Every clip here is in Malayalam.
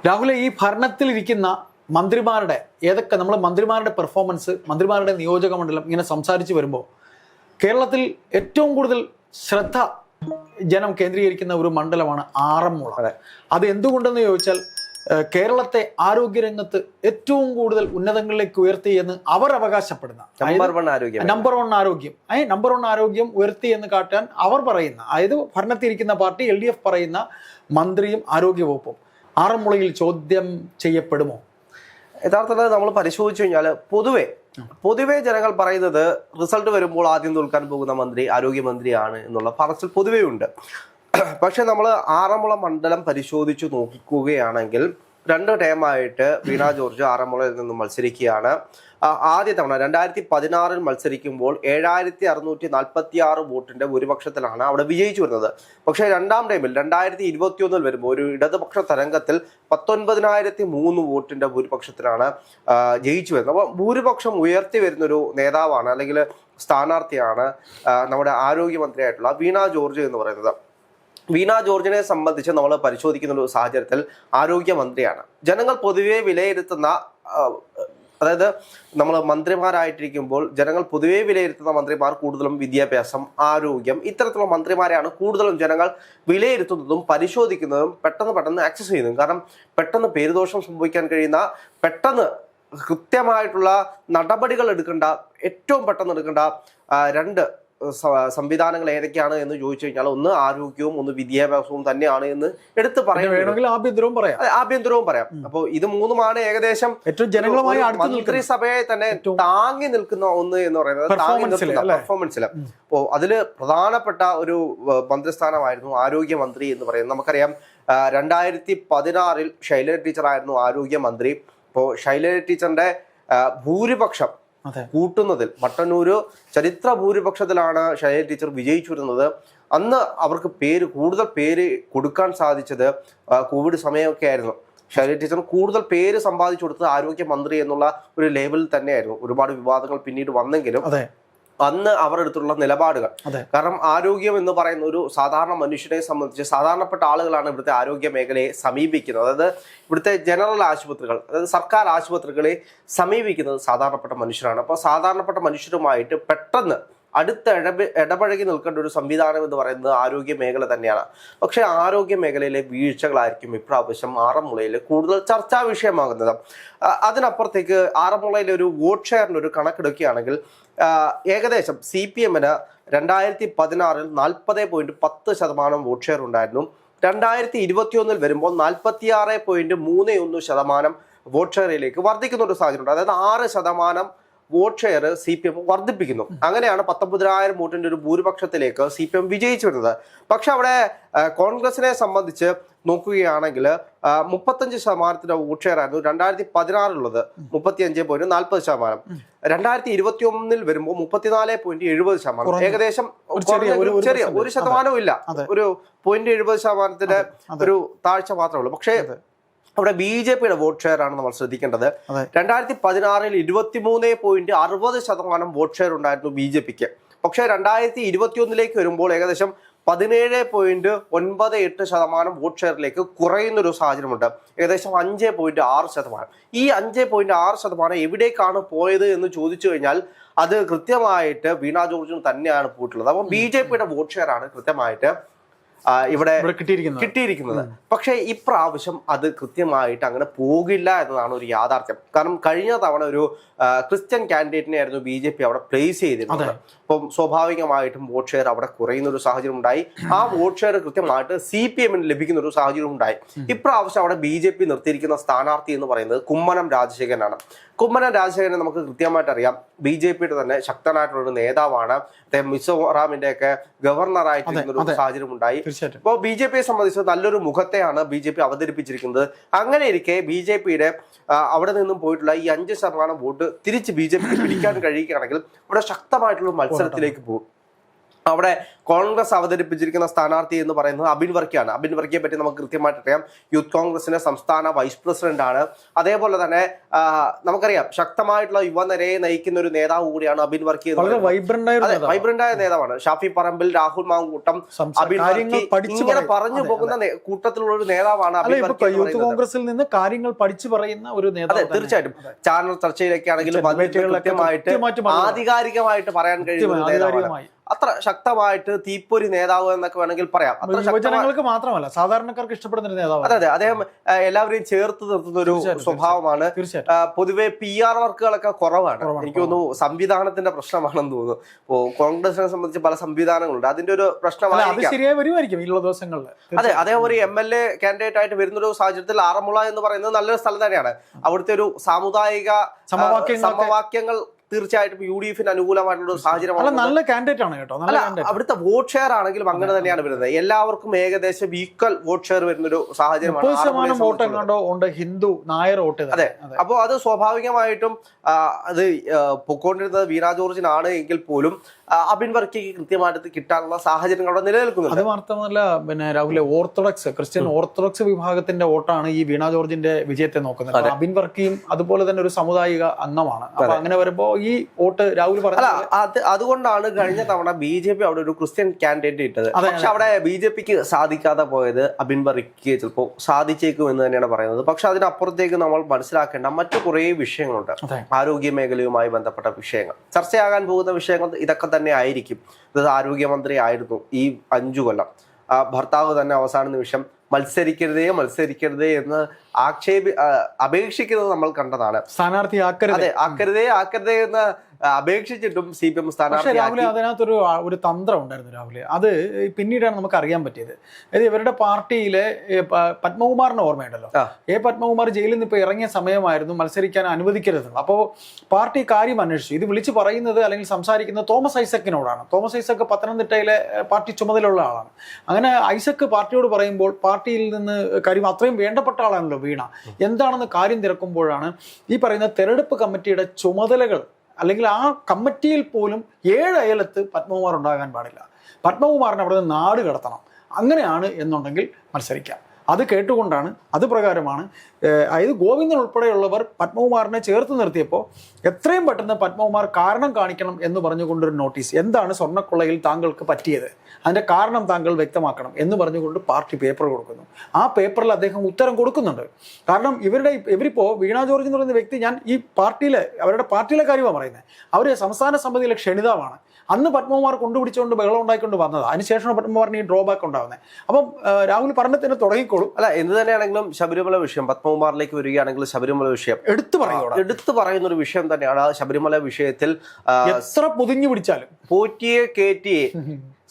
രാഹുലെ, ഈ ഭരണത്തിലിരിക്കുന്ന മന്ത്രിമാരുടെ ഏതൊക്കെ നമ്മൾ മന്ത്രിമാരുടെ പെർഫോമൻസ്, മന്ത്രിമാരുടെ നിയോജക മണ്ഡലം ഇങ്ങനെ സംസാരിച്ച് വരുമ്പോൾ കേരളത്തിൽ ഏറ്റവും കൂടുതൽ ശ്രദ്ധ ജനം കേന്ദ്രീകരിക്കുന്ന ഒരു മണ്ഡലമാണ് ആറന്മുള. അത് എന്തുകൊണ്ടെന്ന് ചോദിച്ചാൽ കേരളത്തെ ആരോഗ്യരംഗത്ത് ഏറ്റവും കൂടുതൽ ഉന്നതങ്ങളിലേക്ക് ഉയർത്തി എന്ന് അവർ അവകാശപ്പെടുന്ന നമ്പർ വൺ ആരോഗ്യം ഉയർത്തി എന്ന് കാട്ടാൻ അവർ പറയുന്ന, അതായത് ഭരണത്തിരിക്കുന്ന പാർട്ടി LDF പറയുന്ന മന്ത്രിയും ആരോഗ്യവകുപ്പും ആറന്മുളയിൽ ചോദ്യം ചെയ്യപ്പെടുമോ? യഥാർത്ഥത്തിൽ നമ്മൾ പരിശോധിച്ചു കഴിഞ്ഞാൽ പൊതുവെ ജനങ്ങൾ പറയുന്നത് റിസൾട്ട് വരുമ്പോൾ ആദ്യം തോൽക്കാൻ പോകുന്ന മന്ത്രി ആരോഗ്യമന്ത്രിയാണ് എന്നുള്ള പറച്ചിൽ പൊതുവേ ഉണ്ട്. പക്ഷെ നമ്മൾ ആറന്മുള മണ്ഡലം പരിശോധിച്ചു നോക്കുകയാണെങ്കിൽ 2 ടൈമായിട്ട് വീണ ജോർജ് ആറന്മുളയിൽ നിന്നും മത്സരിക്കുകയാണ്. ആദ്യ തവണ 2016 മത്സരിക്കുമ്പോൾ 7646 വോട്ടിന്റെ ഭൂരിപക്ഷത്തിലാണ് അവിടെ വിജയിച്ചു വരുന്നത്. പക്ഷേ രണ്ടാം ടൈമിൽ 2021 വരുമ്പോൾ ഒരു ഇടതുപക്ഷ തരംഗത്തിൽ 19,003 വോട്ടിന്റെ ഭൂരിപക്ഷത്തിലാണ് ജയിച്ചു വരുന്നത്. അപ്പോൾ ഭൂരിപക്ഷം ഉയർത്തി വരുന്നൊരു നേതാവാണ് അല്ലെങ്കിൽ സ്ഥാനാർത്ഥിയാണ് നമ്മുടെ ആരോഗ്യമന്ത്രിയായിട്ടുള്ള വീണ ജോർജ് എന്ന് പറയുന്നത്. വീണ ജോർജിനെ സംബന്ധിച്ച് നമ്മൾ പരിശോധിക്കുന്ന ഒരു സാഹചര്യത്തിൽ ആരോഗ്യമന്ത്രിയാണ്. ജനങ്ങൾ പൊതുവെ വിലയിരുത്തുന്ന, അതായത് നമ്മൾ മന്ത്രിമാരായിട്ടിരിക്കുമ്പോൾ ജനങ്ങൾ പൊതുവെ വിലയിരുത്തുന്ന മന്ത്രിമാർ കൂടുതലും വിദ്യാഭ്യാസം, ആരോഗ്യം, ഇത്തരത്തിലുള്ള മന്ത്രിമാരെയാണ് കൂടുതലും ജനങ്ങൾ വിലയിരുത്തുന്നതും പരിശോധിക്കുന്നതും പെട്ടെന്ന് ആക്സസ് ചെയ്യുന്നതും. കാരണം പെട്ടെന്ന് പേരുദോഷം സംഭവിക്കാൻ കഴിയുന്ന, പെട്ടെന്ന് കൃത്യമായിട്ടുള്ള നടപടികൾ എടുക്കേണ്ട, ഏറ്റവും പെട്ടെന്ന് എടുക്കേണ്ട 2 സംവിധാനങ്ങൾ ഏതൊക്കെയാണ് എന്ന് ചോദിച്ചു കഴിഞ്ഞാൽ ഒന്ന് ആരോഗ്യവും ഒന്ന് വിദ്യാഭ്യാസവും തന്നെയാണ് എന്ന് എടുത്ത് പറയാം. ആഭ്യന്തരവും പറയാം. അപ്പോൾ ഇത് മൂന്നുമാണ് ഏകദേശം മന്ത്രിസഭയെ തന്നെ താങ്ങി നിൽക്കുന്ന ഒന്ന് എന്ന് പറയുന്നത് പെർഫോമൻസിൽ. അപ്പോൾ അതില് പ്രധാനപ്പെട്ട ഒരു മന്ത്രിസ്ഥാനമായിരുന്നു ആരോഗ്യമന്ത്രി എന്ന് പറയുന്നത്. നമുക്കറിയാം 2016 ശൈലജ ടീച്ചറായിരുന്നു ആരോഗ്യമന്ത്രി. അപ്പോൾ ശൈലജ ടീച്ചറിന്റെ ഭൂരിപക്ഷം കൂട്ടുന്നതിൽ മട്ടന്നൂര് ചരിത്ര ഭൂരിപക്ഷത്തിലാണ് ശൈലജ ടീച്ചർ വിജയിച്ചു വരുന്നത്. അന്ന് അവർക്ക് കൂടുതൽ പേര് കൊടുക്കാൻ സാധിച്ചത് കോവിഡ് സമയമൊക്കെ ആയിരുന്നു. ശൈലജ ടീച്ചർ കൂടുതൽ പേര് സമ്പാദിച്ചു കൊടുത്തത് ആരോഗ്യമന്ത്രി എന്നുള്ള ഒരു ലേബലിൽ തന്നെയായിരുന്നു. ഒരുപാട് വിവാദങ്ങൾ പിന്നീട് വന്നെങ്കിലും അന്ന് അവർ എടുത്തുള്ള നിലപാടുകൾ, കാരണം ആരോഗ്യം എന്ന് പറയുന്ന ഒരു സാധാരണ മനുഷ്യനെ സംബന്ധിച്ച് സാധാരണപ്പെട്ട ആളുകളാണ് ഇവിടുത്തെ ആരോഗ്യ മേഖലയെ സമീപിക്കുന്നത്. അതായത് ഇവിടുത്തെ ജനറൽ ആശുപത്രികൾ, അതായത് സർക്കാർ ആശുപത്രികളെ സമീപിക്കുന്നത് സാധാരണപ്പെട്ട മനുഷ്യരാണ്. അപ്പോൾ സാധാരണപ്പെട്ട മനുഷ്യരുമായിട്ട് പെട്ടെന്ന് ഇടപഴകി നിൽക്കേണ്ട ഒരു സംവിധാനം എന്ന് പറയുന്നത് ആരോഗ്യ മേഖല തന്നെയാണ്. പക്ഷെ ആരോഗ്യ മേഖലയിലെ വീഴ്ചകളായിരിക്കും ഇപ്രാവശ്യം ആറന്മുളയിൽ കൂടുതൽ ചർച്ചാ വിഷയമാകുന്നത്. അതിനപ്പുറത്തേക്ക് ആറന്മുളയിലെ ഒരു വോട്ട് ഷെയറിന് ഒരു കണക്കെടുക്കുകയാണെങ്കിൽ ഏകദേശം CPM-ന് 2016 40.10% വോട്ട് ഷെയർ ഉണ്ടായിരുന്നു. 2021 വരുമ്പോൾ 46.31% വോട്ട് ഷെയറിലേക്ക് വർദ്ധിക്കുന്ന ഒരു സാഹചര്യമുണ്ട്. അതായത് 6% വോട്ട് ഷെയർ CPM വർദ്ധിപ്പിക്കുന്നു. അങ്ങനെയാണ് 19,000 വോട്ടിന്റെ ഒരു ഭൂരിപക്ഷത്തിലേക്ക് CPM വിജയിച്ചു വരുന്നത്. പക്ഷെ അവിടെ കോൺഗ്രസിനെ സംബന്ധിച്ച് നോക്കുകയാണെങ്കിൽ 35% വോട്ട് ഷെയർ ആയിരുന്നു 2016 35.40%. 2021 വരുമ്പോൾ 34.70%. ഏകദേശം ചെറിയ 1% ഇല്ല, ഒരു 0.70% ഒരു താഴ്ച മാത്രമേ ഉള്ളൂ. പക്ഷേ അവിടെ BJP-യുടെ വോട്ട് ഷെയർ ആണ് നമ്മൾ ശ്രദ്ധിക്കേണ്ടത്. 2016 23.60% വോട്ട് ഷെയർ ഉണ്ടായിരുന്നു BJP-ക്ക്. പക്ഷേ 2021 വരുമ്പോൾ ഏകദേശം 17.98% വോട്ട് ഷെയറിലേക്ക് കുറയുന്ന ഒരു സാഹചര്യമുണ്ട്. ഏകദേശം 5.6%. ഈ 5.6% എവിടേക്കാണ് പോയത് എന്ന് ചോദിച്ചു കഴിഞ്ഞാൽ അത് കൃത്യമായിട്ട് വീണ ജോർജിന് തന്നെയാണ് പോയിട്ടുള്ളത്. അപ്പോൾ BJP-യുടെ വോട്ട് ഷെയർ ആണ് കൃത്യമായിട്ട് ഇവിടെ കിട്ടിയിരിക്കുന്നത്. പക്ഷേ ഇപ്രാവശ്യം അത് കൃത്യമായിട്ട് അങ്ങനെ പോകില്ല എന്നതാണ് ഒരു യാഥാർത്ഥ്യം. കാരണം കഴിഞ്ഞ തവണ ഒരു ക്രിസ്ത്യൻ കാൻഡിഡേറ്റിനെ ആയിരുന്നു BJP അവിടെ പ്ലേസ് ചെയ്തിരുന്നത്. അപ്പം സ്വാഭാവികമായിട്ടും വോട്ട് ഷെയർ അവിടെ കുറയുന്ന ഒരു സാഹചര്യം ഉണ്ടായി. ആ വോട്ട് ഷെയർ കൃത്യമായിട്ട് CPM-ന് ലഭിക്കുന്ന ഒരു സാഹചര്യം ഉണ്ടായി. ഇപ്രാവശ്യം അവിടെ BJP നിർത്തിയിരിക്കുന്ന സ്ഥാനാർത്ഥി എന്ന് പറയുന്നത് കുമ്മനം രാജശേഖരനാണ്. കുമ്മനം രാജശേഖരനെ നമുക്ക് കൃത്യമായിട്ട് അറിയാം, BJP-യുടെ തന്നെ ശക്തനായിട്ടുള്ള ഒരു നേതാവാണ്. മിസോറാമിന്റെ ഒക്കെ ഗവർണറായിട്ടിരിക്കുന്ന ഒരു സാഹചര്യം ഉണ്ടായി. അപ്പോൾ BJP-യെ സംബന്ധിച്ച് നല്ലൊരു മുഖത്തെയാണ് BJP അവതരിപ്പിച്ചിരിക്കുന്നത്. അങ്ങനെ ഇരിക്കെ BJP-യുടെ അവിടെ നിന്നും പോയിട്ടുള്ള ഈ 5% വോട്ട് തിരിച്ച് BJP-ക്ക് പിടിക്കാൻ കഴിയുകയാണെങ്കിൽ ഇവിടെ ശക്തമായിട്ടുള്ള മത്സരത്തിലേക്ക് പോകും. അവിടെ കോൺഗ്രസ് അവതരിപ്പിച്ചിരിക്കുന്ന സ്ഥാനാർത്ഥി എന്ന് പറയുന്നത് അബിൻ വർക്കിയാണ്. അബിൻ വർക്കിയെ പറ്റി നമുക്ക് കൃത്യമായിട്ട് അറിയാം. യൂത്ത് കോൺഗ്രസിന്റെ സംസ്ഥാന വൈസ് പ്രസിഡന്റ് ആണ്. അതേപോലെ തന്നെ നമുക്കറിയാം ശക്തമായിട്ടുള്ള യുവനിരയെ നയിക്കുന്ന ഒരു നേതാവ് കൂടിയാണ് അബിൻ വർക്കി. വൈബ്രന്റ് ആയ നേതാവാണ്. ഷാഫി പറമ്പിൽ, രാഹുൽ മാങ്കൂട്ടം, അബിൻ വർക്കി ഇങ്ങനെ പറഞ്ഞു പോകുന്ന കൂട്ടത്തിലുള്ള ഒരു നേതാവാണ് അബിൻ വർക്കി. യൂത്ത് കോൺഗ്രസിൽ നിന്ന് കാര്യങ്ങൾ പഠിച്ചു പറയുന്ന ഒരു നേതാവ്. അതെ, തീർച്ചയായിട്ടും ചാനൽ ചർച്ചയിലേക്കാണെങ്കിലും കൃത്യമായിട്ട് ആധികാരികമായിട്ട് പറയാൻ കഴിയുന്ന നേതാവാണ്. അത്ര ശക്തമായിട്ട് തീപ്പൊരി നേതാവ് എന്നൊക്കെ വേണമെങ്കിൽ പറയാം. യുവജനങ്ങൾക്ക് മാത്രമല്ല സാധാരണക്കാർക്ക് ഇഷ്ടപ്പെടുന്ന ഒരു നേതാവ്. അതെ, അദ്ദേഹം എല്ലാവരെയും ചേർത്ത് നിർത്തുന്ന ഒരു സ്വഭാവമാണ്. പൊതുവെ PR വർക്കുകളൊക്കെ കുറവാണ്. എനിക്ക് തോന്നുന്നു സംവിധാനത്തിന്റെ പ്രശ്നമാണെന്ന് തോന്നുന്നു. ഇപ്പോ കോൺഗ്രസിനെ സംബന്ധിച്ച് പല സംവിധാനങ്ങളുണ്ട്, അതിന്റെ ഒരു പ്രശ്നമായിരിക്കും. അതെ, അദ്ദേഹം ഒരു MLA കാൻഡിഡേറ്റ് ആയിട്ട് വരുന്നൊരു സാഹചര്യത്തിൽ ആറന്മുള എന്ന് പറയുന്നത് നല്ലൊരു സ്ഥലം തന്നെയാണ്. അവിടുത്തെ ഒരു സാമുദായിക സമവാക്യങ്ങൾ തീർച്ചയായിട്ടും UDF അനുകൂലമായിട്ടുള്ള ഒരു സാഹചര്യമാണ്. നല്ല കാൻഡിഡേറ്റ് ആണ് കേട്ടോ. അവിടുത്തെ വോട്ട് ഷെയർ ആണെങ്കിലും അങ്ങനെ തന്നെയാണ് വരുന്നത്. എല്ലാവർക്കും ഏകദേശം ഈക്വൽ വോട്ട് ഷെയർ വരുന്ന ഒരു സാഹചര്യമാണ്. ഹിന്ദു നായർ വോട്ട്. അതെ, അപ്പോൾ അത് സ്വാഭാവികമായിട്ടും അത് പൊക്കോണ്ടിരുന്നത് വീണ ജോർജിനാണ് എങ്കിൽ പോലും അബിൻ വർക്കിക്ക് കൃത്യമായിട്ട് കിട്ടാനുള്ള സാഹചര്യങ്ങൾ അവിടെ നിലനിൽക്കുന്നു. അത് മാത്രമല്ല, പിന്നെ രാഹുലെ ക്രിസ്ത്യൻ ഓർത്തഡോക്സ് വിഭാഗത്തിന്റെ വോട്ടാണ് ഈ വീണ ജോർജിന്റെ വിജയത്തെ നോക്കുന്നത്. അബിൻ വർക്കിയും അതുപോലെ തന്നെ ഒരു സാമുദായിക അംഗമാണ്. അപ്പൊ അങ്ങനെ വരുമ്പോ ഈ വോട്ട് രാഹുൽ പറഞ്ഞ അതുകൊണ്ടാണ് കഴിഞ്ഞ തവണ BJP അവിടെ ഒരു ക്രിസ്ത്യൻ കാൻഡിഡേറ്റ് ഇട്ടത്. പക്ഷെ അവിടെ BJPക്ക് സാധിക്കാതെ പോയത് അബിൻ വർക്കിക്ക് ചിലപ്പോൾ സാധിച്ചേക്കും എന്ന് തന്നെയാണ് പറയുന്നത്. പക്ഷെ അതിനപ്പുറത്തേക്ക് നമ്മൾ മനസ്സിലാക്കേണ്ട മറ്റു കുറേ വിഷയങ്ങളുണ്ട്. ആരോഗ്യ മേഖലയുമായി ബന്ധപ്പെട്ട വിഷയങ്ങൾ, ചർച്ചയാകാൻ പോകുന്ന വിഷയങ്ങൾ ഇതൊക്കെ തന്നെ ആയിരിക്കും. ഇത് ആരോഗ്യമന്ത്രി ആയിരുന്നു ഈ 5 കൊല്ലം. ഭർത്താവ് തന്നെ അവസാന നിമിഷം മത്സരിക്കരുതേ എന്ന് അപേക്ഷിക്കുന്നത് നമ്മൾ കണ്ടതാണ്. സ്ഥാനാർത്ഥി ആക്കരുതേ എന്ന് അപേക്ഷിച്ചിട്ടും CPM രാഹുൽ അതിനകത്തൊരു തന്ത്രം ഉണ്ടായിരുന്നു രാഹുല്. അത് പിന്നീടാണ് നമുക്ക് അറിയാൻ പറ്റിയത്. അതായത് ഇവരുടെ പാർട്ടിയിലെ പത്മകുമാറിന്റെ ഓർമ്മയുണ്ടല്ലോ, പത്മകുമാർ ജയിലിൽ നിന്ന് ഇപ്പൊ ഇറങ്ങിയ സമയമായിരുന്നു മത്സരിക്കാൻ അനുവദിക്കരുത്. അപ്പോൾ പാർട്ടി കാര്യം അന്വേഷിച്ചു. ഇത് വിളിച്ചു പറയുന്നത് അല്ലെങ്കിൽ സംസാരിക്കുന്നത് തോമസ് ഐസക്കിനോടാണ്. തോമസ് ഐസക്ക് പത്തനംതിട്ടയിലെ പാർട്ടി ചുമതലയുള്ള ആളാണ്. അങ്ങനെ ഐസക്ക് പാർട്ടിയോട് പറയുമ്പോൾ പാർട്ടിയിൽ നിന്ന് കാര്യം അത്രയും വേണ്ടപ്പെട്ട ആളാണല്ലോ വീണ. എന്താണെന്ന് കാര്യം തിരക്കുമ്പോഴാണ് ഈ പറയുന്ന തെരഞ്ഞെടുപ്പ് കമ്മിറ്റിയുടെ ചുമതലകൾ അല്ലെങ്കിൽ ആ കമ്മിറ്റിയിൽ പോലും 7 അയലത്ത് പത്മകുമാർ ഉണ്ടാകാൻ പാടില്ല. പത്മകുമാറിനെ അവിടെ നിന്ന് നാട് കടത്തണം. അങ്ങനെയാണ് എന്നുണ്ടെങ്കിൽ മത്സരിക്കാം. അത് കേട്ടുകൊണ്ടാണ്, അത് പ്രകാരമാണ് അതായത് ഗോവിന്ദൻ ഉൾപ്പെടെയുള്ളവർ പത്മകുമാറിനെ ചേർത്ത് നിർത്തിയപ്പോൾ എത്രയും പെട്ടെന്ന് പത്മകുമാർ കാരണം കാണിക്കണം എന്ന് പറഞ്ഞുകൊണ്ടൊരു നോട്ടീസ്, എന്താണ് സ്വർണ്ണക്കൊള്ളയിൽ താങ്കൾക്ക് പറ്റിയത്, അതിൻ്റെ കാരണം താങ്കൾ വ്യക്തമാക്കണം എന്ന് പറഞ്ഞുകൊണ്ട് പാർട്ടി പേപ്പർ കൊടുക്കുന്നു. ആ പേപ്പറിൽ അദ്ദേഹം ഉത്തരം കൊടുക്കുന്നുണ്ട്. കാരണം ഇവരിപ്പോൾ വീണ ജോർജ് എന്ന് പറയുന്ന വ്യക്തി, ഞാൻ ഈ അവരുടെ പാർട്ടിയിലെ കാര്യമാണ് പറയുന്നത്, അവർ സംസ്ഥാന സമിതിയിലെ ക്ഷണിതാവാണ്. അന്ന് പത്മകുമാർ കൊണ്ടുപിടിച്ചുകൊണ്ട് ബഹളം ഉണ്ടായിക്കൊണ്ട് വന്നത്. അതിനുശേഷമാണ് പത്മകുമാറിന് ഈ ഡ്രോബാക്ക് ഉണ്ടാകുന്നത്. അപ്പം രാഹുൽ പറഞ്ഞതിന് തുടങ്ങിക്കോളൂ. അല്ല, എന്ത് തന്നെയാണെങ്കിലും ശബരിമല വിഷയം, പത്മകുമാറിലേക്ക് വരികയാണെങ്കിൽ ശബരിമല വിഷയം എടുത്തു പറയുന്ന ഒരു വിഷയം തന്നെയാണ്. ശബരിമല വിഷയത്തിൽ എത്ര പൊതിഞ്ഞു പിടിച്ചാലും പോറ്റിയെ കേറ്റിയെ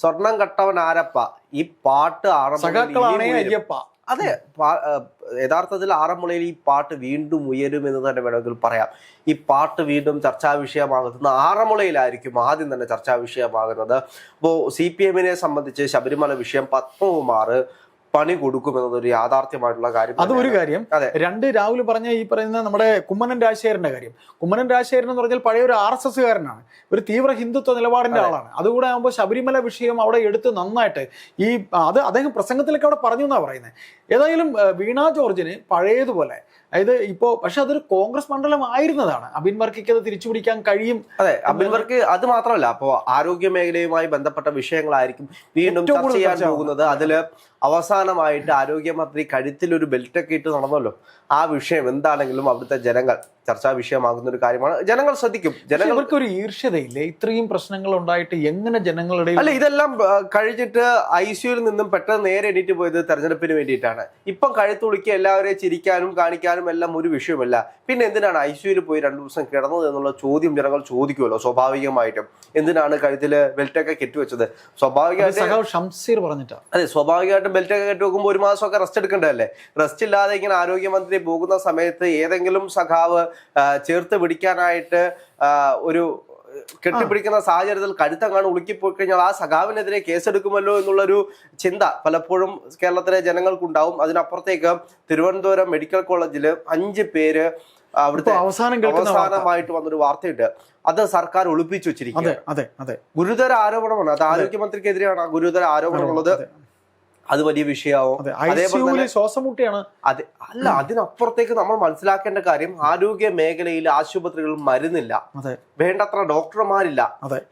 സ്വർണം കട്ടവൻ ആരപ്പ, ഈ പാട്ട് അയ്യപ്പ. അതെ, യഥാർത്ഥത്തിൽ ആറന്മുളയിൽ ഈ പാട്ട് വീണ്ടും ഉയരും എന്ന് തന്നെ വേണമെങ്കിൽ പറയാം. ഈ പാട്ട് വീണ്ടും ചർച്ചാ വിഷയമാകുന്നത് ആറന്മുളയിലായിരിക്കും ആദ്യം തന്നെ ചർച്ചാ വിഷയമാകുന്നത്. അപ്പോൾ CPM സംബന്ധിച്ച് ശബരിമല വിഷയം പത്മകുമാർ പണി കൊടുക്കുമെന്നതൊരു യാഥാർത്ഥ്യമായിട്ടുള്ള കാര്യം. അതൊരു കാര്യം. രണ്ട്, രാഹുൽ പറഞ്ഞ ഈ പറയുന്ന നമ്മുടെ കുമ്മനം രാജശേഖരന്റെ കാര്യം. കുമ്മനം രാജശേഖരൻ എന്ന് പറഞ്ഞാൽ പഴയ ഒരു RSSകാരനാണ്, ഒരു തീവ്ര ഹിന്ദുത്വ നിലപാടിന്റെ ആളാണ്. അതുകൂടെ ആകുമ്പോൾ ശബരിമല വിഷയം അവിടെ എടുത്ത് നന്നായിട്ട് അദ്ദേഹം പ്രസംഗത്തിലൊക്കെ അവിടെ പറഞ്ഞു എന്നാ പറയുന്നത്. ഏതായാലും വീണ ജോർജിന് പഴയതുപോലെ, അതായത് പക്ഷെ അതൊരു കോൺഗ്രസ് മണ്ഡലം ആയിരുന്നതാണ്. അബിൻ വർക്കിക്ക് അത് തിരിച്ചു പിടിക്കാൻ കഴിയും. അതെ, അബിൻ വർക്ക് അത് മാത്രമല്ല, അപ്പോൾ ആരോഗ്യ മേഖലയുമായി ബന്ധപ്പെട്ട വിഷയങ്ങളായിരിക്കും വീണ്ടും ചർച്ച ചെയ്യാൻ പോകുന്നത്. അതില് അവസാനമായിട്ട് ആരോഗ്യമന്ത്രി കഴുത്തിലൊരു ബെൽറ്റൊക്കെ ഇട്ട് നടന്നല്ലോ. ആ വിഷയം എന്താണെങ്കിലും അവിടുത്തെ ജനങ്ങൾ ചർച്ചാ വിഷയമാകുന്ന ഒരു കാര്യമാണ്. ജനങ്ങൾ ശ്രദ്ധിക്കും. ജനങ്ങൾക്ക് ഒരു ഈർഷ്യതയില്ലേ ഇത്രയും പ്രശ്നങ്ങൾ ഉണ്ടായിട്ട്? എങ്ങനെ ജനങ്ങളുടെ അല്ല, ഇതെല്ലാം കഴിഞ്ഞിട്ട് ICUയിൽ നിന്നും പെട്ടെന്ന് നേരെ എണീറ്റ് പോയത് തെരഞ്ഞെടുപ്പിന് വേണ്ടിയിട്ടാണ്. ഇപ്പം കഴുത്തുളുക്കി എല്ലാവരെയും ചിരിക്കാനും കാണിക്കാനും എല്ലാം ഒരു വിഷയമല്ല. പിന്നെ എന്തിനാണ് ICUയിൽ പോയി 2 ദിവസം കിടന്നത് എന്നുള്ള ചോദ്യം ജനങ്ങൾ ചോദിക്കുമല്ലോ സ്വാഭാവികമായിട്ടും. എന്തിനാണ് കഴുത്തില് ബെൽറ്റൊക്കെ കെട്ടിവെച്ചത്? സ്വാഭാവികമായിട്ട് അതെ, സ്വാഭാവികമായിട്ടും ബെൽറ്റൊക്കെ കെട്ടിവെക്കുമ്പോൾ 1 മാസമൊക്കെ റെസ്റ്റ് എടുക്കേണ്ടതല്ലേ? റെസ്റ്റ് ഇല്ലാതെ ഇങ്ങനെ ആരോഗ്യമന്ത്രി പോകുന്ന സമയത്ത് ഏതെങ്കിലും സഖാവ് ചേർത്ത് പിടിക്കാനായിട്ട് ഒരു കെട്ടിപ്പിടിക്കുന്ന സാഹചര്യത്തിൽ കഴുത്തങ്ങാണ് ഉളുക്കിപ്പോയി കഴിഞ്ഞാൽ ആ സഖാവിനെതിരെ കേസെടുക്കുമല്ലോ എന്നുള്ളൊരു ചിന്ത പലപ്പോഴും കേരളത്തിലെ ജനങ്ങൾക്കുണ്ടാവും. അതിനപ്പുറത്തേക്ക് തിരുവനന്തപുരം മെഡിക്കൽ കോളേജിൽ 5 പേര് അവിടുത്തെ അവസാനമായിട്ട് വന്നൊരു വാർത്തയുണ്ട്. അത് സർക്കാർ ഒളിപ്പിച്ചു വെച്ചിരിക്കുന്നത്. ഗുരുതര ആരോപണമാണ്. അത് ആരോഗ്യമന്ത്രിക്കെതിരെയാണ് ആ ഗുരുതര ആരോപണമുള്ളത്. അത് വലിയ വിഷയമാവും. അല്ല, അതിനപ്പുറത്തേക്ക് നമ്മൾ മനസ്സിലാക്കേണ്ട കാര്യം, ആരോഗ്യ മേഖലയിൽ ആശുപത്രികളിൽ മരുന്നില്ല, വേണ്ടത്ര ഡോക്ടർമാരില്ല,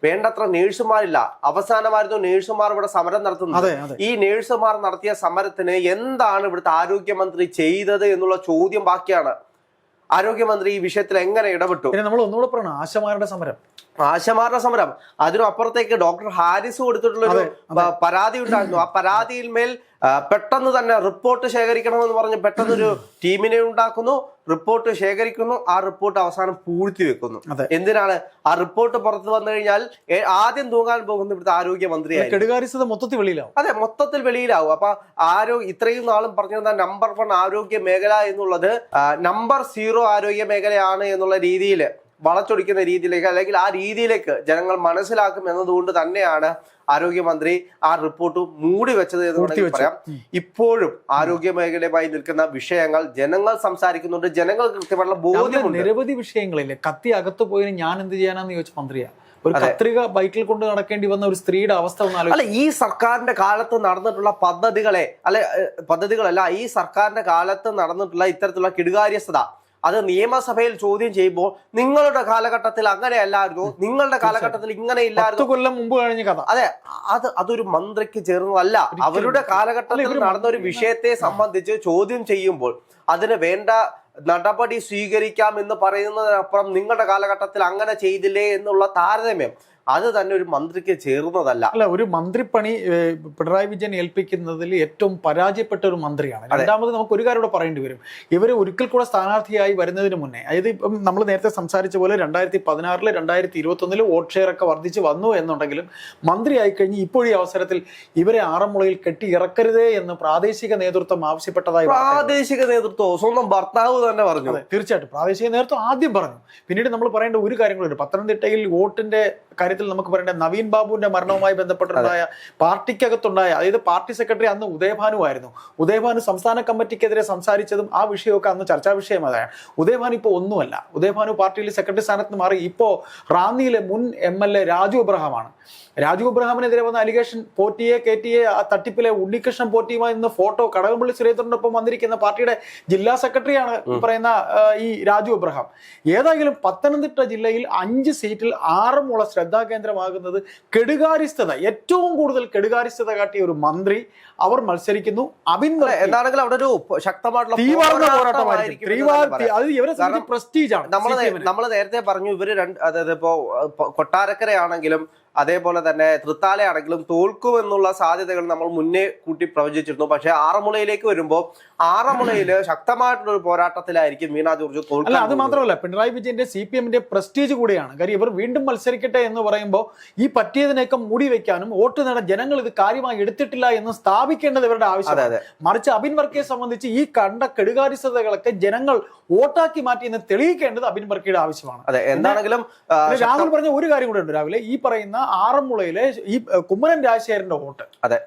വേണ്ടത്ര നേഴ്സുമാരില്ല. അവസാനമായിരുന്നു നേഴ്സുമാർ ഇവിടെ സമരം നടത്തുന്നത്. ഈ നേഴ്സുമാർ നടത്തിയ സമരത്തിന് എന്താണ് ഇവിടുത്തെ ആരോഗ്യമന്ത്രി ചെയ്തത് എന്നുള്ള ചോദ്യം ബാക്കിയാണ്. ആരോഗ്യമന്ത്രി ഈ വിഷയത്തിൽ എങ്ങനെ ഇടപെട്ടു? നമ്മൾ ഒന്നുകൂടെ പറയണം, ആശമാരുടെ സമരം. അതിനും അപ്പുറത്തേക്ക് ഡോക്ടർ ഹാരിസ് കൊടുത്തിട്ടുള്ളൊരു പരാതി ഉണ്ടായിരുന്നു. ആ പരാതിയിൽ മേൽ പെട്ടെന്ന് തന്നെ റിപ്പോർട്ട് ശേഖരിക്കണമെന്ന് പറഞ്ഞ് പെട്ടെന്നൊരു ടീമിനെ ഉണ്ടാക്കുന്നു, റിപ്പോർട്ട് ശേഖരിക്കുന്നു, ആ റിപ്പോർട്ട് അവസാനം പൂഴ്ത്തി വെക്കുന്നു. എന്തിനാണ്? ആ റിപ്പോർട്ട് പുറത്തു വന്നു കഴിഞ്ഞാൽ ആദ്യം തൂങ്ങാൻ പോകുന്ന ഇവിടുത്തെ ആരോഗ്യമന്ത്രിയായി. മൊത്തത്തിൽ വെളിയിലാവും. അപ്പൊ ഇത്രയും നാളും പറഞ്ഞിരുന്ന നമ്പർ 1 ആരോഗ്യ മേഖല എന്നുള്ളത് നമ്പർ 0 ആരോഗ്യ മേഖലയാണ് എന്നുള്ള രീതിയിൽ വളച്ചൊടിക്കുന്ന രീതിയിലേക്ക്, അല്ലെങ്കിൽ ആ രീതിയിലേക്ക് ജനങ്ങൾ മനസ്സിലാക്കും എന്നതുകൊണ്ട് തന്നെയാണ് ആരോഗ്യമന്ത്രി ആ റിപ്പോർട്ട് മൂടി വെച്ചത് എന്ന് വേണമെങ്കിൽ പറയാം. ഇപ്പോഴും ആരോഗ്യ മേഖലയുമായി നിൽക്കുന്ന വിഷയങ്ങൾ ജനങ്ങൾ സംസാരിക്കുന്നുണ്ട്. ജനങ്ങൾ കൃത്യമായിട്ടുള്ള ബോധ്യമുണ്ട്. നിരവധി വിഷയങ്ങളില്ലേ, കത്തി അകത്ത് പോയി ഞാൻ എന്ത് ചെയ്യാനാന്ന് ചോദിച്ച മന്ത്രിയാ. ഒരു കത്രിക ബൈക്കിൽ കൊണ്ട് നടക്കേണ്ടി വന്ന ഒരു സ്ത്രീയുടെ അവസ്ഥ അല്ല, ഈ സർക്കാരിന്റെ കാലത്ത് നടന്നിട്ടുള്ള പദ്ധതികളല്ല, ഈ സർക്കാരിന്റെ കാലത്ത് നടന്നിട്ടുള്ള ഇത്തരത്തിലുള്ള കിടുകാര്യസ്ഥത അത് നിയമസഭയിൽ ചോദ്യം ചെയ്യുമ്പോൾ നിങ്ങളുടെ കാലഘട്ടത്തിൽ അങ്ങനെയല്ലായിരുന്നു, നിങ്ങളുടെ കാലഘട്ടത്തിൽ ഇങ്ങനെ ഇല്ലായിരുന്നു, 10 കൊല്ലം മുമ്പ് കഴിഞ്ഞ കഥ. അതെ, അതൊരു മന്ത്രിക്ക് ചേർന്നതല്ല. അവരുടെ കാലഘട്ടത്തിൽ നടന്ന ഒരു വിഷയത്തെ സംബന്ധിച്ച് ചോദ്യം ചെയ്യുമ്പോൾ അതിന് വേണ്ട നടപടി സ്വീകരിക്കാം എന്ന് പറയുന്നതിനപ്പുറം നിങ്ങളുടെ കാലഘട്ടത്തിൽ അങ്ങനെ ചെയ്തില്ലേ എന്നുള്ള താരതമ്യം അത് തന്നെ ഒരു മന്ത്രിക്ക് ചേർന്നതല്ല. അല്ല, ഒരു മന്ത്രിപ്പണി പിണറായി വിജയൻ ഏൽപ്പിക്കുന്നതിൽ ഏറ്റവും പരാജയപ്പെട്ട ഒരു മന്ത്രിയാണ്. രണ്ടാമത് നമുക്ക് ഒരു കാര്യം കൂടെ പറയേണ്ടി വരും. ഇവർ ഒരിക്കൽ കൂടെ സ്ഥാനാർത്ഥിയായി വരുന്നതിന് മുന്നേ, അതായത് ഇപ്പം നമ്മൾ നേരത്തെ സംസാരിച്ച പോലെ 2016 2021 വോട്ട് ഷെയർ ഒക്കെ വർദ്ധിച്ച് വന്നു എന്നുണ്ടെങ്കിലും മന്ത്രിയായി കഴിഞ്ഞ് ഇപ്പോഴീ അവസരത്തിൽ ഇവരെ ആറന്മുളയിൽ കെട്ടി ഇറക്കരുതേ എന്ന് പ്രാദേശിക നേതൃത്വം ആവശ്യപ്പെട്ടതായി. പ്രാദേശിക നേതൃത്വം സ്വന്തം ഭർത്താവ് തന്നെ പറഞ്ഞു. തീർച്ചയായിട്ടും പ്രാദേശിക നേതൃത്വം ആദ്യം പറഞ്ഞു. പിന്നീട് നമ്മൾ പറയേണ്ട ഒരു കാര്യം കൂടെ, പത്തനംതിട്ടയിൽ വോട്ടിന്റെ കാര്യത്തിൽ നമുക്ക് പറയേണ്ട നവീൻ ബാബുവിന്റെ മരണവുമായി ബന്ധപ്പെട്ടുണ്ടായ പാർട്ടിക്കകത്തുണ്ടായ, അതായത് പാർട്ടി സെക്രട്ടറി അന്ന് ഉദയഭാനു ആയിരുന്നു. ഉദയഭാനു സംസ്ഥാന കമ്മിറ്റിക്കെതിരെ സംസാരിച്ചതും ആ വിഷയമൊക്കെ അന്ന് ചർച്ചാ വിഷയമായാണ്. ഉദയഭാനു ഇപ്പോൾ ഒന്നുമല്ല. ഉദയഭാനു പാർട്ടിയിലെ സെക്രട്ടറി സ്ഥാനത്ത് മാറി ഇപ്പോൾ റാന്നിയിലെ മുൻ MLA രാജു എബ്രഹാമാണ്. രാജു എബ്രഹാമിനെതിരെ വന്ന അലിഗേഷൻ, പോറ്റിയെ കയറ്റിയെ ആ തട്ടിപ്പിലെ ഉണ്ണികൃഷ്ണൻ പോറ്റിയുമായി ഇന്ന് ഫോട്ടോ കടകംപള്ളി സുരേന്ദ്രനൊപ്പം വന്നിരിക്കുന്ന പാർട്ടിയുടെ ജില്ലാ സെക്രട്ടറിയാണ് ഈ പറയുന്ന ഈ രാജു എബ്രഹാം. ഏതായാലും പത്തനംതിട്ട ജില്ലയിൽ 5 സീറ്റിൽ ആറന്മുള ശ്രദ്ധാകേന്ദ്രമാകുന്നത് കെടുകാര്യസ്ഥത, ഏറ്റവും കൂടുതൽ കെടുകാര്യസ്ഥത കാട്ടിയ ഒരു മന്ത്രി അവർ മത്സരിക്കുന്നു. എന്താണെങ്കിലും അവിടെ ഒരു ശക്തമായിട്ടുള്ള പ്രസ്റ്റീജാണ്. നമ്മൾ നേരത്തെ പറഞ്ഞു ഇവര് അതായത് ഇപ്പോ കൊട്ടാരക്കരയാണെങ്കിലും അതേപോലെ തന്നെ തൃത്താലയാണെങ്കിലും തോൽക്കുമെന്നുള്ള സാധ്യതകൾ നമ്മൾ മുന്നേ കൂട്ടി പ്രവചിച്ചിരുന്നു. പക്ഷെ ആറന്മുളയിലേക്ക് വരുമ്പോൾ ആറന്മുളയില് ശക്തമായിട്ടുള്ള ഒരു പോരാട്ടത്തിലായിരിക്കും വീണ ജോർജ് തോൽക്കുക. അത് മാത്രമല്ല, പിണറായി വിജയന്റെ CPM-ന്റെ പ്രസ്റ്റീജ് കൂടിയാണ്. കാര്യം ഇവർ വീണ്ടും മത്സരിക്കട്ടെ എന്ന് പറയുമ്പോൾ ഈ പറ്റിയതിനൊക്കെ മൂടി വെക്കാനും വോട്ട് നേടാൻ ജനങ്ങൾ ഇത് കാര്യമായി എടുത്തിട്ടില്ല എന്ന് സ്ഥാപിക്കേണ്ടത് ഇവരുടെ ആവശ്യമാണ്. മറിച്ച് അബിൻ വർക്കിയെ സംബന്ധിച്ച് ഈ കണ്ട കെടുകാര്യസ്ഥതകളൊക്കെ ജനങ്ങൾ വോട്ടാക്കി മാറ്റി എന്ന് തെളിയിക്കേണ്ടത് അബിൻ വർക്കിയുടെ ആവശ്യമാണ്. എന്താണെങ്കിലും രാഹുൽ പറഞ്ഞ ഒരു കാര്യം കൂടെ ഉണ്ട്. രാവിലെ ഈ പറയുന്ന ആറന്മുളയിലെ ഈ കുമ്മനം രാജശേഖരന്റെ വോട്ട്,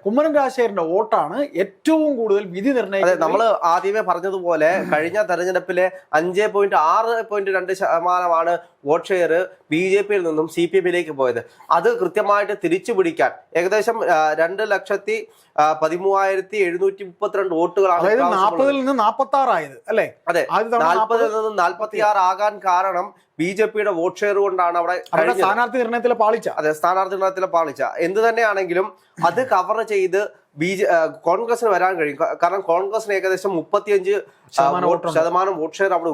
കുമ്മനം രാജശേഖരന്റെ വോട്ടാണ് ഏറ്റവും കൂടുതൽ വിധി നിർണ്ണയിക്കുന്നത്. നമ്മൾ ആദ്യമേ പറഞ്ഞതുപോലെ കഴിഞ്ഞ തെരഞ്ഞെടുപ്പിലെ 5.6.2% വോട്ട് ഷെയർ BJP-യിൽ നിന്നും CPM-ലേക്ക് പോയത്. അത് കൃത്യമായിട്ട് തിരിച്ചു പിടിക്കാൻ ഏകദേശം 2,13,732 വോട്ടുകളാണ്. 40-ൽ നിന്ന് 46 ആയത് അല്ലെ? അതെ, 40-ൽ നിന്ന് 46 ആകാൻ കാരണം BJP-യുടെ വോട്ട് ഷെയർ കൊണ്ടാണ് അവിടെ സ്ഥാനാർത്ഥി നിർണയത്തിലെ പാളിച്ച. അതെ, സ്ഥാനാർത്ഥി നിർണയത്തിലെ പാളിച്ച. എന്ത് തന്നെയാണെങ്കിലും അത് കവർ ചെയ്ത് കോൺഗ്രസിന് വരാൻ കഴിയും. കാരണം കോൺഗ്രസിന് ഏകദേശം 35% വോട്ട് ഷെയർ അവിടെ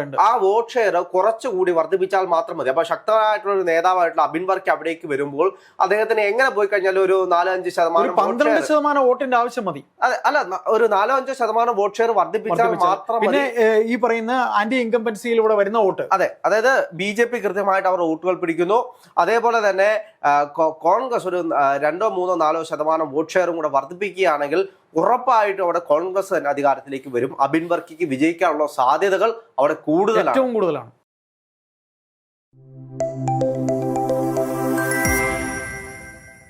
ഉണ്ട്. ആ വോട്ട് ഷെയർ കുറച്ചുകൂടി വർദ്ധിപ്പിച്ചാൽ മാത്രം മതി. അപ്പൊ ശക്തമായിട്ടുള്ള ഒരു നേതാവായിട്ടുള്ള അബിൻ വർക്കി അവിടേക്ക് വരുമ്പോൾ അദ്ദേഹത്തിന് എങ്ങനെ പോയി കഴിഞ്ഞാൽ ഒരു 4-5% വോട്ടിന്റെ ആവശ്യം മതി. അല്ല, ഒരു 4-5% വോട്ട് ഷെയർ വർദ്ധിപ്പിച്ചാൽ മാത്രം പിന്നെ ഈ പറയുന്ന ആന്റി ഇൻകംബൻസിയിലൂടെ വരുന്ന വോട്ട്. അതെ, അതായത് BJP കൃത്യമായിട്ട് അവർ വോട്ടുകൾ പിടിക്കുന്നു. അതേപോലെ തന്നെ കോൺഗ്രസ് ഒരു 2-3-4% വോട്ട് ഷെയറും കൂടെ വർദ്ധിപ്പിക്കുകയാണെങ്കിൽ ഉറപ്പായിട്ടും അവിടെ കോൺഗ്രസ് തന്നെ അധികാരത്തിലേക്ക് വരും. അബിൻ വർക്കിക്ക് വിജയിക്കാനുള്ള സാധ്യതകൾ അവിടെ കൂടുതലാണ്.